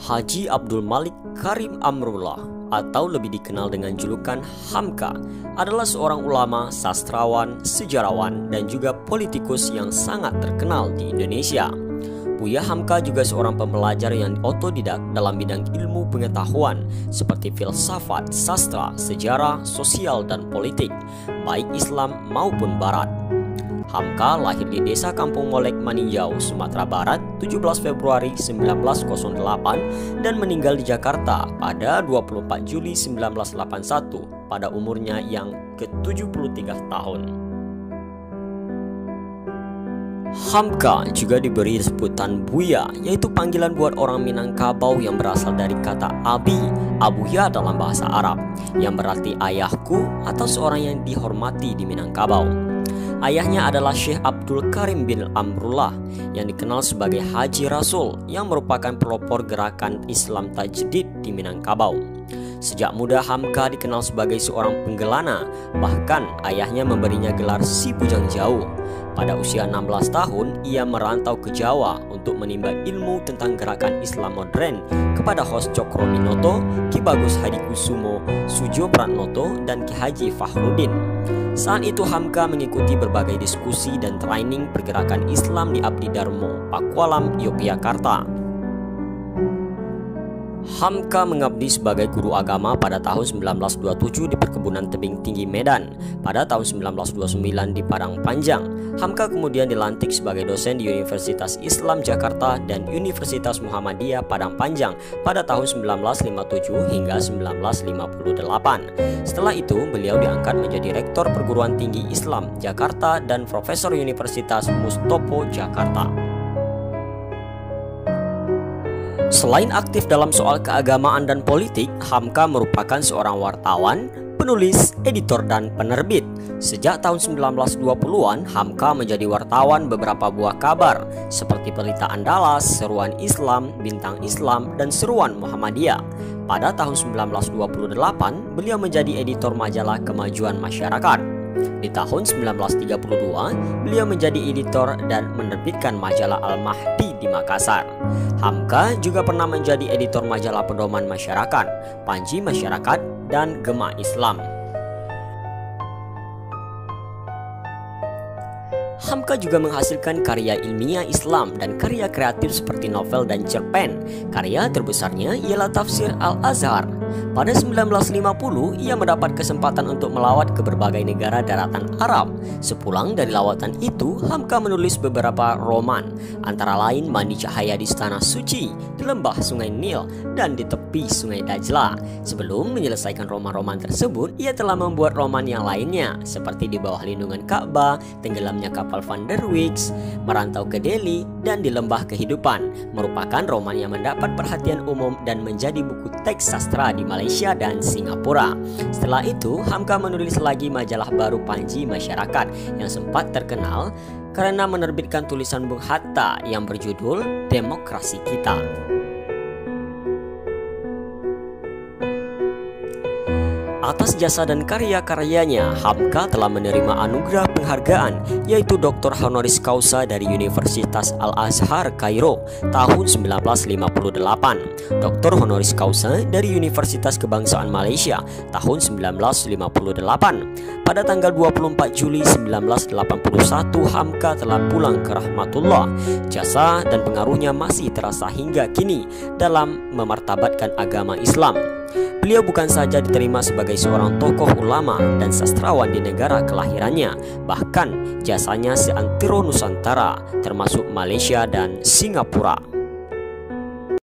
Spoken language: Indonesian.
Haji Abdul Malik Karim Amrullah atau lebih dikenal dengan julukan Hamka adalah seorang ulama, sastrawan, sejarawan, dan juga politikus yang sangat terkenal di Indonesia. Buya Hamka juga seorang pembelajar yang otodidak dalam bidang ilmu pengetahuan seperti filsafat, sastra, sejarah, sosial, dan politik, baik Islam maupun Barat. Hamka lahir di desa Kampung Molek, Maninjau, Sumatera Barat 17 Februari 1908 dan meninggal di Jakarta pada 24 Juli 1981 pada umurnya yang ke-73 tahun. Hamka juga diberi sebutan Buya, yaitu panggilan buat orang Minangkabau yang berasal dari kata abi, abuya dalam bahasa Arab, yang berarti ayahku atau seorang yang dihormati di Minangkabau. Ayahnya adalah Syekh Abdul Karim bin Amrullah yang dikenal sebagai Haji Rasul yang merupakan pelopor gerakan Islam Tajdid di Minangkabau. Sejak muda Hamka dikenal sebagai seorang penggelana, bahkan ayahnya memberinya gelar Si Bujang Jauh. Pada usia 16 tahun, ia merantau ke Jawa untuk menimba ilmu tentang gerakan Islam modern kepada Hos Cokroaminoto, Ki Bagus Hadikusumo, Sujo Pratnoto, dan Ki Haji Fahrudin. Saat itu Hamka mengikuti berbagai diskusi dan training pergerakan Islam di Abdi Darmo, Pakualam, Yogyakarta. Hamka mengabdi sebagai guru agama pada tahun 1927 di Perkebunan Tebing Tinggi Medan. Pada tahun 1929 di Padang Panjang, Hamka kemudian dilantik sebagai dosen di Universitas Islam Jakarta dan Universitas Muhammadiyah Padang Panjang pada tahun 1957 hingga 1958. Setelah itu, beliau diangkat menjadi Rektor Perguruan Tinggi Islam Jakarta dan Profesor Universitas Mustopo Jakarta. Selain aktif dalam soal keagamaan dan politik, Hamka merupakan seorang wartawan, penulis, editor, dan penerbit. Sejak tahun 1920-an, Hamka menjadi wartawan beberapa buah kabar seperti Pelita Andalas, Seruan Islam, Bintang Islam, dan Seruan Muhammadiyah. Pada tahun 1928, beliau menjadi editor majalah Kemajuan Masyarakat. Di tahun 1932, beliau menjadi editor dan menerbitkan majalah Al-Mahdi di Makassar. Hamka juga pernah menjadi editor majalah Pedoman Masyarakat, Panji Masyarakat, dan Gema Islam. Hamka juga menghasilkan karya ilmiah Islam dan karya kreatif seperti novel dan cerpen. Karya terbesarnya ialah Tafsir Al-Azhar. Pada 1950, ia mendapat kesempatan untuk melawat ke berbagai negara daratan Arab. Sepulang dari lawatan itu, Hamka menulis beberapa roman, antara lain Mandi Cahaya di Tanah Suci, di Lembah Sungai Nil, dan di Tepi Sungai Dajla. Sebelum menyelesaikan roman-roman tersebut, ia telah membuat roman yang lainnya, seperti Di Bawah Lindungan Ka'bah, Tenggelamnya Kapal Van der Wijk, Merantau ke Delhi, dan Di Lembah Kehidupan, merupakan roman yang mendapat perhatian umum dan menjadi buku teks sastra di Malaysia dan Singapura. Setelah itu, Hamka menulis lagi majalah baru Panji Masyarakat yang sempat terkenal karena menerbitkan tulisan Bung Hatta yang berjudul Demokrasi Kita. Atas jasa dan karya-karyanya, Hamka telah menerima anugerah penghargaan yaitu Dr. Honoris Causa dari Universitas Al-Azhar Kairo tahun 1958, Dr. Honoris Causa dari Universitas Kebangsaan Malaysia tahun 1958. Pada tanggal 24 Juli 1981, Hamka telah pulang ke rahmatullah. Jasa dan pengaruhnya masih terasa hingga kini dalam memartabatkan agama Islam. Beliau bukan saja diterima sebagai seorang tokoh ulama dan sastrawan di negara kelahirannya, bahkan jasanya seantero Nusantara, termasuk Malaysia dan Singapura.